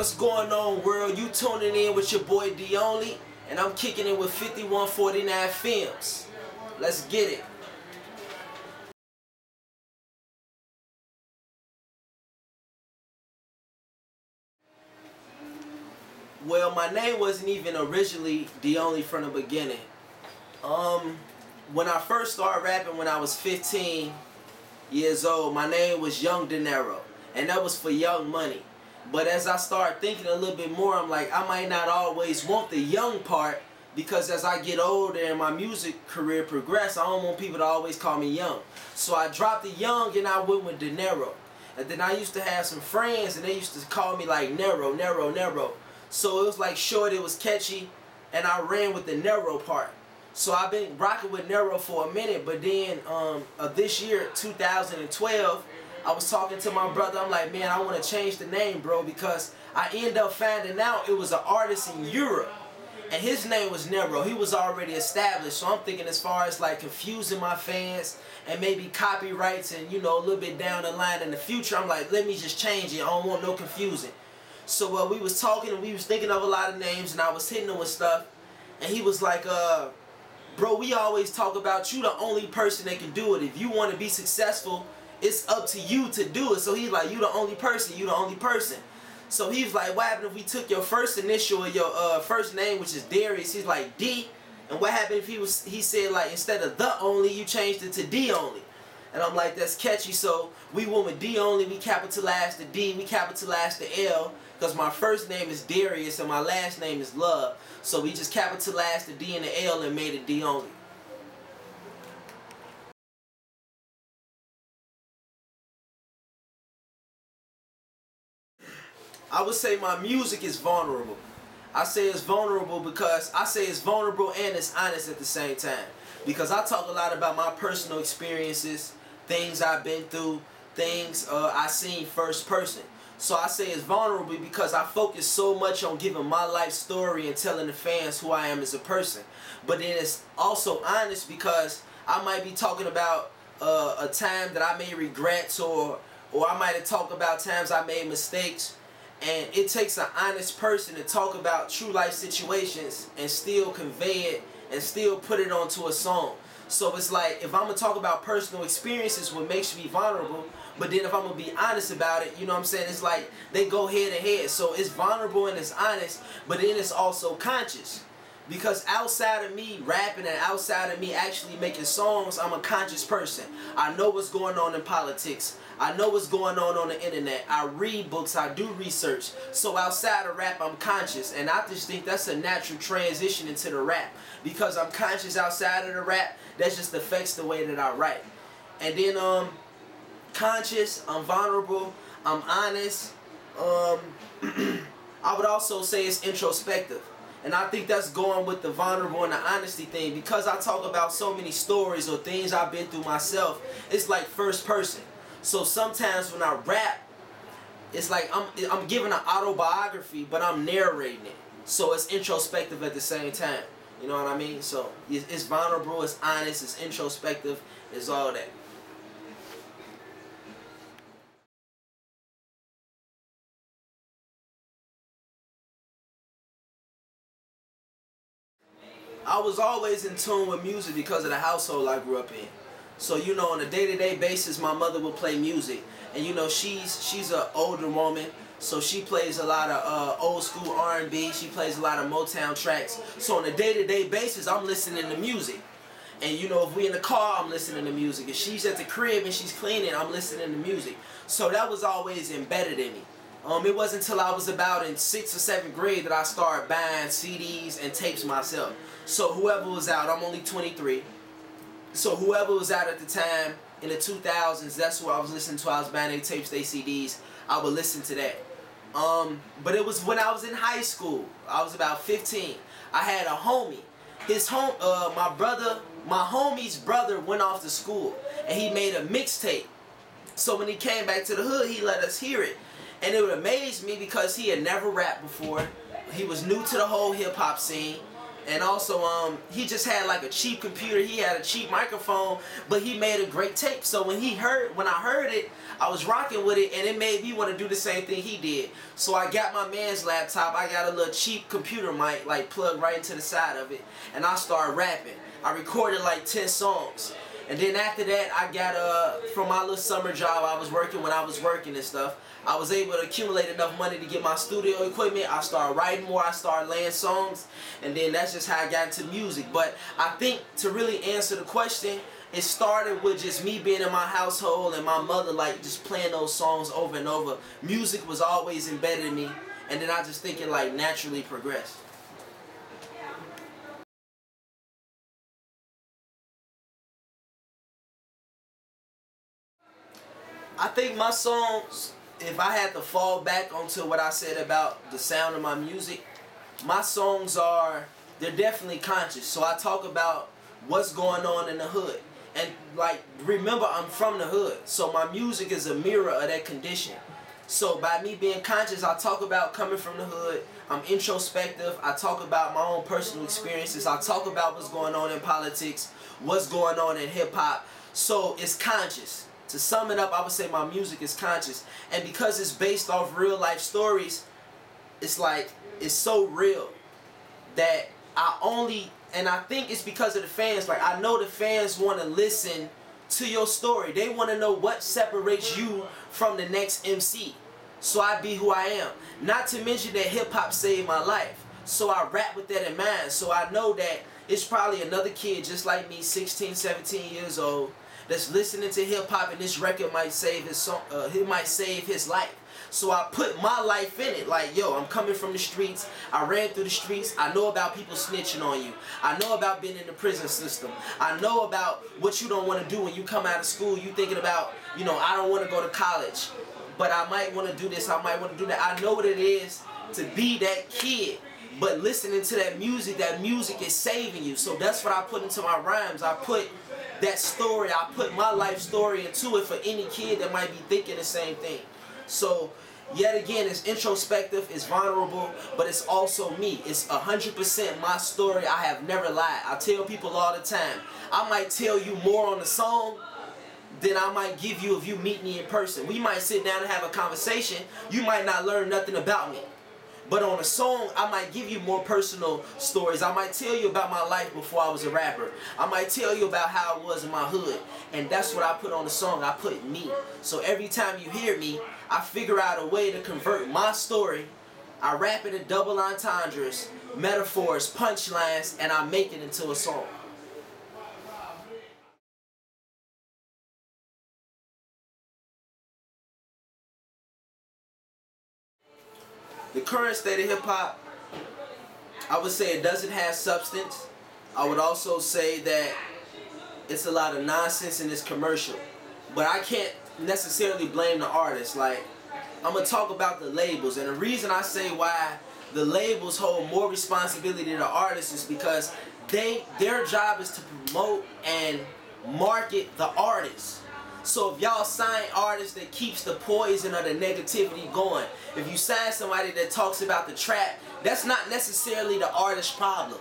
What's going on, world? You tuning in with your boy D-onLy, and I'm kicking it with 5149 Films. Let's get it. Well, my name wasn't even originally D-onLy from the beginning. When I first started rapping when I was 15 years old, my name was Young Dinero, and that was for Young Money. But as I started thinking a little bit more, I'm like, I might not always want the young part, because as I get older and my music career progress, I don't want people to always call me young. So I dropped the young and I went with Dinero. And then I used to have some friends and they used to call me like Nero, Nero, Nero. So it was like short, it was catchy, and I ran with the Nero part. So I've been rocking with Nero for a minute, but then this year, 2012, I was talking to my brother. I'm like, man, I want to change the name, bro, because I end up finding out it was an artist in Europe, and his name was Nero. He was already established, so I'm thinking as far as like confusing my fans and maybe copyrights and, you know, a little bit down the line in the future, I'm like, let me just change it. I don't want no confusing. So we was talking and we was thinking of a lot of names, and I was hitting him with stuff, and he was like, bro, we always talk about you the only person that can do it. If you want to be successful, it's up to you to do it. So he's like, you the only person, you the only person. So he was like, what happened if we took your first initial of your first name, which is Darius? He's like, D. And what happened if he said, like, instead of the only, you changed it to D-only? And I'm like, that's catchy. So we went with D-only, we capitalized the D, we capitalized the L, because my first name is Darius and my last name is Love. So we just capitalized the D and the L and made it D-only. I would say my music is vulnerable. I say it's vulnerable because I say it's vulnerable and it's honest at the same time. Because I talk a lot about my personal experiences, things I've been through, things I seen first person. So I say it's vulnerable because I focus so much on giving my life story and telling the fans who I am as a person. But then it's also honest because I might be talking about a time that I may regret, or I might have talked about times I made mistakes. And it takes an honest person to talk about true life situations and still convey it and still put it onto a song. So it's like, if I'm going to talk about personal experiences, what makes me vulnerable, but then if I'm going to be honest about it, you know what I'm saying, it's like they go head to head. So it's vulnerable and it's honest, but then it's also conscious. Because outside of me rapping and outside of me actually making songs, I'm a conscious person. I know what's going on in politics. I know what's going on the internet. I read books. I do research. So outside of rap, I'm conscious. And I just think that's a natural transition into the rap. Because I'm conscious outside of the rap, that just affects the way that I write. And then conscious, I'm vulnerable, I'm honest. I would also say it's introspective. And I think that's going with the vulnerable and the honesty thing, because I talk about so many stories or things I've been through myself. It's like first person. So sometimes when I rap, it's like I'm giving an autobiography, but I'm narrating it. So it's introspective at the same time. You know what I mean? So it's vulnerable, it's honest, it's introspective, it's all that. I was always in tune with music because of the household I grew up in. So, you know, on a day-to-day basis, my mother would play music. And, you know, she's an older woman, so she plays a lot of old school R&B. She plays a lot of Motown tracks. So on a day-to-day basis, I'm listening to music. And, you know, if we in the car, I'm listening to music. If she's at the crib and she's cleaning, I'm listening to music. So that was always embedded in me. It wasn't until I was about in 6th or 7th grade that I started buying CDs and tapes myself. So whoever was out, I'm only 23. So whoever was out at the time in the 2000s, that's who I was listening to. I was buying their tapes, their CDs. I would listen to that. But it was when I was in high school. I was about 15. I had a homie. My homie's brother went off to school and he made a mixtape. So when he came back to the hood, he let us hear it. And it would amaze me because he had never rapped before. He was new to the whole hip-hop scene. And also, he just had like a cheap computer. He had a cheap microphone, but he made a great tape. So when I heard it, I was rocking with it, and it made me want to do the same thing he did. So I got my man's laptop. I got a little cheap computer mic, like plugged right into the side of it, and I started rapping. I recorded like 10 songs. And then after that, I got, from my little summer job I was working when I was working and stuff, I was able to accumulate enough money to get my studio equipment. I started writing more, I started laying songs, and then that's just how I got into music. But I think to really answer the question, it started with just me being in my household and my mother like just playing those songs over and over. Music was always embedded in me, and then I just think it like naturally progressed. I think my songs, if I had to fall back onto what I said about the sound of my music, my songs they're definitely conscious. So I talk about what's going on in the hood. And like, remember, I'm from the hood. So my music is a mirror of that condition. So by me being conscious, I talk about coming from the hood. I'm introspective. I talk about my own personal experiences. I talk about what's going on in politics, what's going on in hip hop. So it's conscious. To sum it up, I would say my music is conscious. And because it's based off real life stories, it's like, it's so real that and I think it's because of the fans. Like, I know the fans want to listen to your story. They want to know what separates you from the next MC. So I be who I am. Not to mention that hip hop saved my life. So I rap with that in mind. So I know that it's probably another kid just like me, 16, 17 years old, that's listening to hip hop, and this record might save his song, it might save his life. So I put my life in it. Like, yo, I'm coming from the streets. I ran through the streets. I know about people snitching on you. I know about being in the prison system. I know about what you don't want to do when you come out of school. You thinking about, you know, I don't want to go to college, but I might want to do this. I might want to do that. I know what it is to be that kid. But listening to that music is saving you. So that's what I put into my rhymes. I put that story, I put my life story into it for any kid that might be thinking the same thing. So, yet again, it's introspective, it's vulnerable, but it's also me. It's 100% my story. I have never lied. I tell people all the time, I might tell you more on the song than I might give you if you meet me in person. We might sit down and have a conversation. You might not learn nothing about me. But on a song, I might give you more personal stories. I might tell you about my life before I was a rapper. I might tell you about how I was in my hood. And that's what I put on the song. I put me. So every time you hear me, I figure out a way to convert my story. I rap it in double entendres, metaphors, punchlines, and I make it into a song. The current state of hip-hop, I would say it doesn't have substance. I would also say that it's a lot of nonsense and it's commercial. But I can't necessarily blame the artists. Like, I'm going to talk about the labels. And the reason I say why the labels hold more responsibility than the artists is because their job is to promote and market the artists. So if y'all sign artists that keeps the poison or the negativity going, if you sign somebody that talks about the trap, that's not necessarily the artist's problem.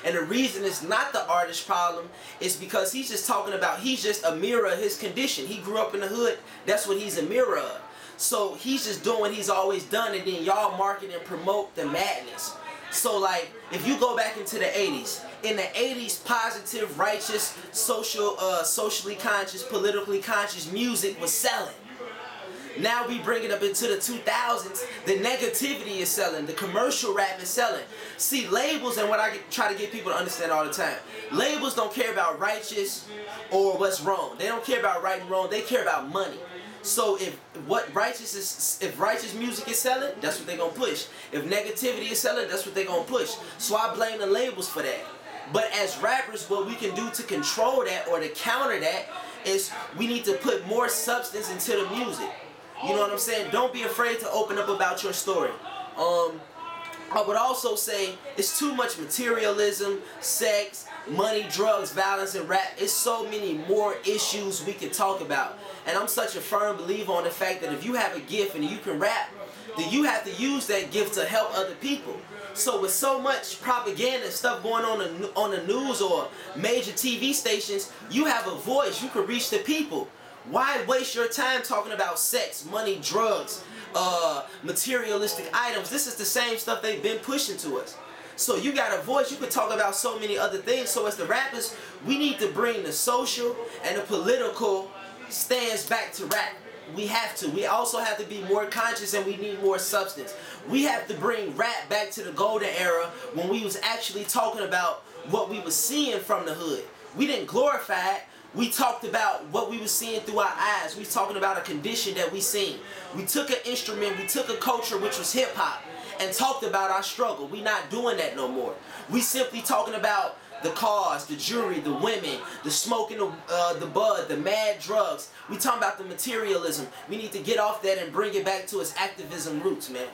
And the reason it's not the artist's problem is because he's just talking about, he's just a mirror of his condition. He grew up in the hood, that's what he's a mirror of. So he's just doing what he's always done, and then y'all market and promote the madness. So like, if you go back into the 80s, in the 80s, positive, righteous, socially conscious, politically conscious music was selling. Now we bring it up into the 2000s, the negativity is selling, the commercial rap is selling. See, labels, and what I try to get people to understand all the time, labels don't care about righteous or what's wrong. They don't care about right and wrong, they care about money. So if righteous music is selling, that's what they're gonna push. If negativity is selling, that's what they're gonna push. So I blame the labels for that. But as rappers, what we can do to control that or to counter that is we need to put more substance into the music. You know what I'm saying? Don't be afraid to open up about your story. I would also say it's too much materialism, sex, money, drugs, violence, and rap. It's so many more issues we can talk about. And I'm such a firm believer on the fact that if you have a gift and you can rap, then you have to use that gift to help other people. So with so much propaganda and stuff going on the news or major TV stations, you have a voice. You can reach the people. Why waste your time talking about sex, money, drugs, materialistic items? This is the same stuff they've been pushing to us. So you got a voice. You can talk about so many other things. So as the rappers, we need to bring the social and the political stands back to rap. We have to. We also have to be more conscious, and we need more substance. We have to bring rap back to the golden era when we was actually talking about what we was seeing from the hood. We didn't glorify it. We talked about what we were seeing through our eyes. We was talking about a condition that we seen. We took an instrument, we took a culture, which was hip-hop, and talked about our struggle. We not doing that no more. We simply talking about the cars, the jewelry, the women, the smoking, the bud, the mad drugs. We talking about the materialism. We need to get off that and bring it back to its activism roots, man.